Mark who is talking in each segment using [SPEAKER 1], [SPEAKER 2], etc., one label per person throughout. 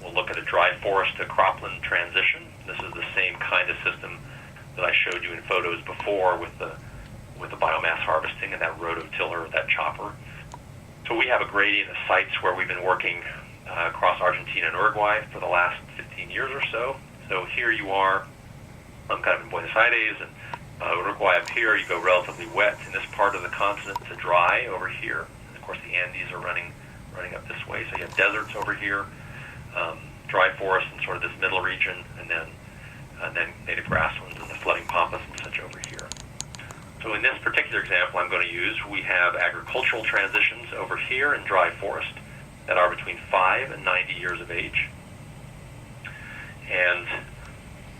[SPEAKER 1] We'll look at a dry forest to cropland transition. This is the same kind of system that I showed you in photos before with the biomass harvesting and that rototiller, that chopper. So we have a gradient of sites where we've been working across Argentina and Uruguay for the last 15 years or so. So here you are, I'm kind of in Buenos Aires, and Uruguay up here, you go relatively wet in this part of the continent to dry over here. And of course the Andes are running up this way, so you have deserts over here, dry forests in sort of this middle region, and then native grasslands and the flooding pampas and such over here. So in this particular example I'm going to use, we have agricultural transitions over here in dry forest that are between 5 and 90 years of age. And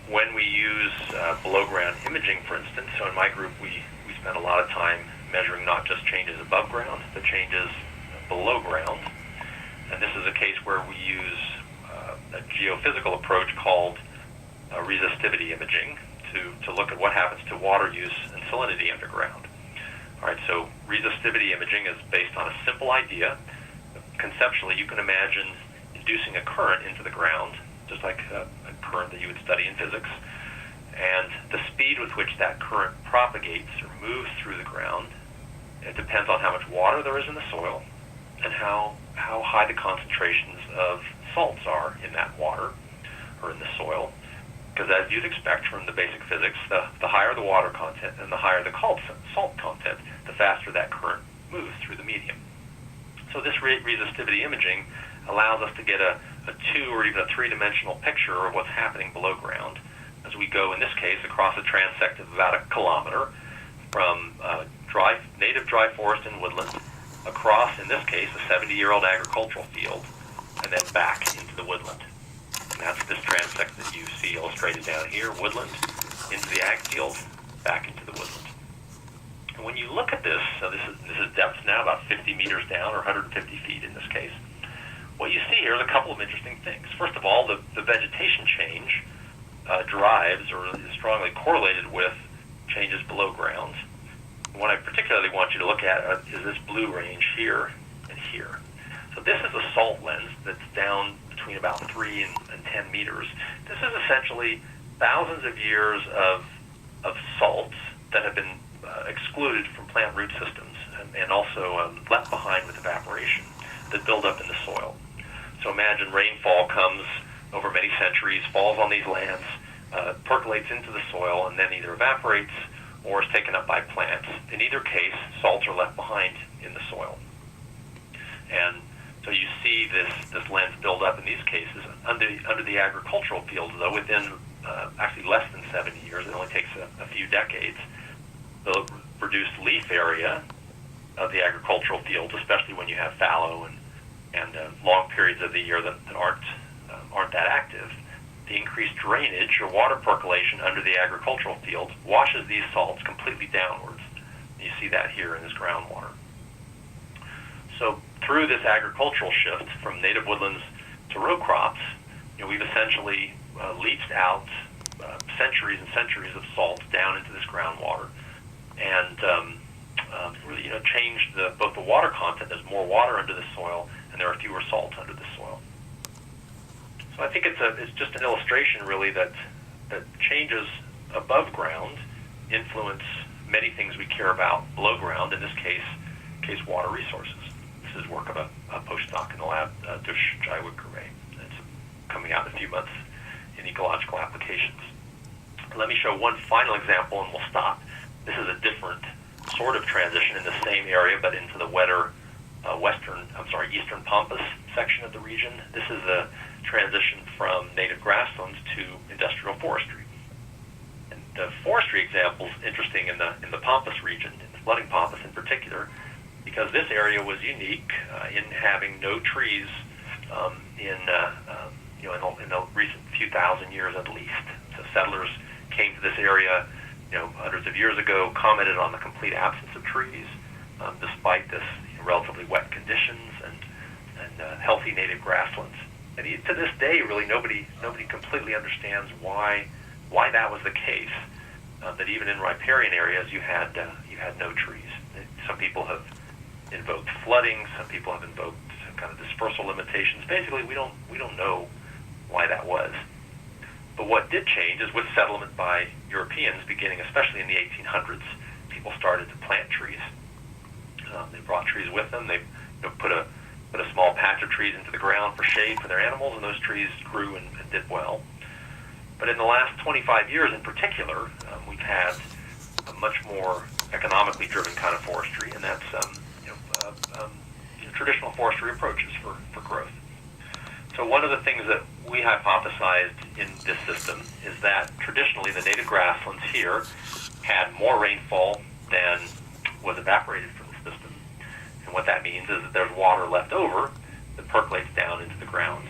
[SPEAKER 1] when we use below-ground imaging, for instance, so in my group we spend a lot of time measuring not just changes above ground, but changes below ground. And this is a case where we use a geophysical approach called resistivity imaging to look at what happens to water use and salinity underground. All right, so resistivity imaging is based on a simple idea. Conceptually, you can imagine inducing a current into the ground, just like a current that you would study in physics, and the speed with which that current propagates or moves through the ground, it depends on how much water there is in the soil and how high the concentrations of salts are in that water or in the soil. Because as you'd expect from the basic physics, the higher the water content and the higher the salt content, the faster that current moves through the medium. So this resistivity imaging allows us to get a 2 or even a 3-dimensional picture of what's happening below ground as we go, in this case, across a transect of about 1 kilometer from native dry forest and woodland across, in this case, a 70-year-old agricultural field, and then back into the woodland. And that's this transect that you see illustrated down here, woodland, into the ag field, back into the woodland. And when you look at this, so this is depth now, about 50 meters down, or 150 feet in this case, what you see here is a couple of interesting things. First of all, the vegetation change drives or is strongly correlated with changes below ground. What I particularly want you to look at is this blue range here and here. So this is a salt lens that's down between about 3 and 10 meters. This is essentially thousands of years of salts that have been excluded from plant root systems and also left behind with evaporation that build up in the soil. So imagine rainfall comes over many centuries, falls on these lands, percolates into the soil, and then either evaporates or is taken up by plants. In either case, salts are left behind in the soil. And so you see this lens build up in these cases. Under the agricultural fields, though, within actually less than 70 years, it only takes a few decades, the reduced leaf area of the agricultural fields, especially when you have fallow and long periods of the year that aren't that active, the increased drainage or water percolation under the agricultural fields washes these salts completely downwards. You see that here in this groundwater. So through this agricultural shift from native woodlands to row crops, we've essentially leached out centuries and centuries of salt down into this groundwater, and really, changed both the water content. There's more water under the soil, and there are fewer salts under the soil. So I think it's just an illustration, really, that changes above ground influence many things we care about below ground. In this case water resources. This is work of a postdoc in the lab, Dush Jaiwik-Gurme. It's coming out in a few months in ecological applications. Let me show one final example, and we'll stop. This is a different sort of transition in the same area, but into the wetter eastern Pampas section of the region. This is a transition from native grasslands to industrial forestry. And the forestry example is interesting in the Pampas region, in the flooding Pampas in particular, because this area was unique in having no trees in the recent few thousand years at least. So settlers came to this area hundreds of years ago, commented on the complete absence of trees, despite this relatively wet conditions and healthy native grasslands. And to this day, really, nobody completely understands why that was the case. That even in riparian areas, you had no trees. Some people have invoked flooding. Some people have invoked kind of dispersal limitations. Basically, we don't know why that was. But what did change is with settlement by Europeans, beginning especially in the 1800s, people started to plant trees. They brought trees with them. They put a small patch of trees into the ground for shade for their animals, and those trees grew and did well. But in the last 25 years in particular, we've had a much more economically driven kind of forestry, and that's traditional forestry approaches for growth. So one of the things that we hypothesized in this system is that traditionally the native grasslands here had more rainfall than was evaporated from the system. And what that means is that there's water left over that percolates down into the ground.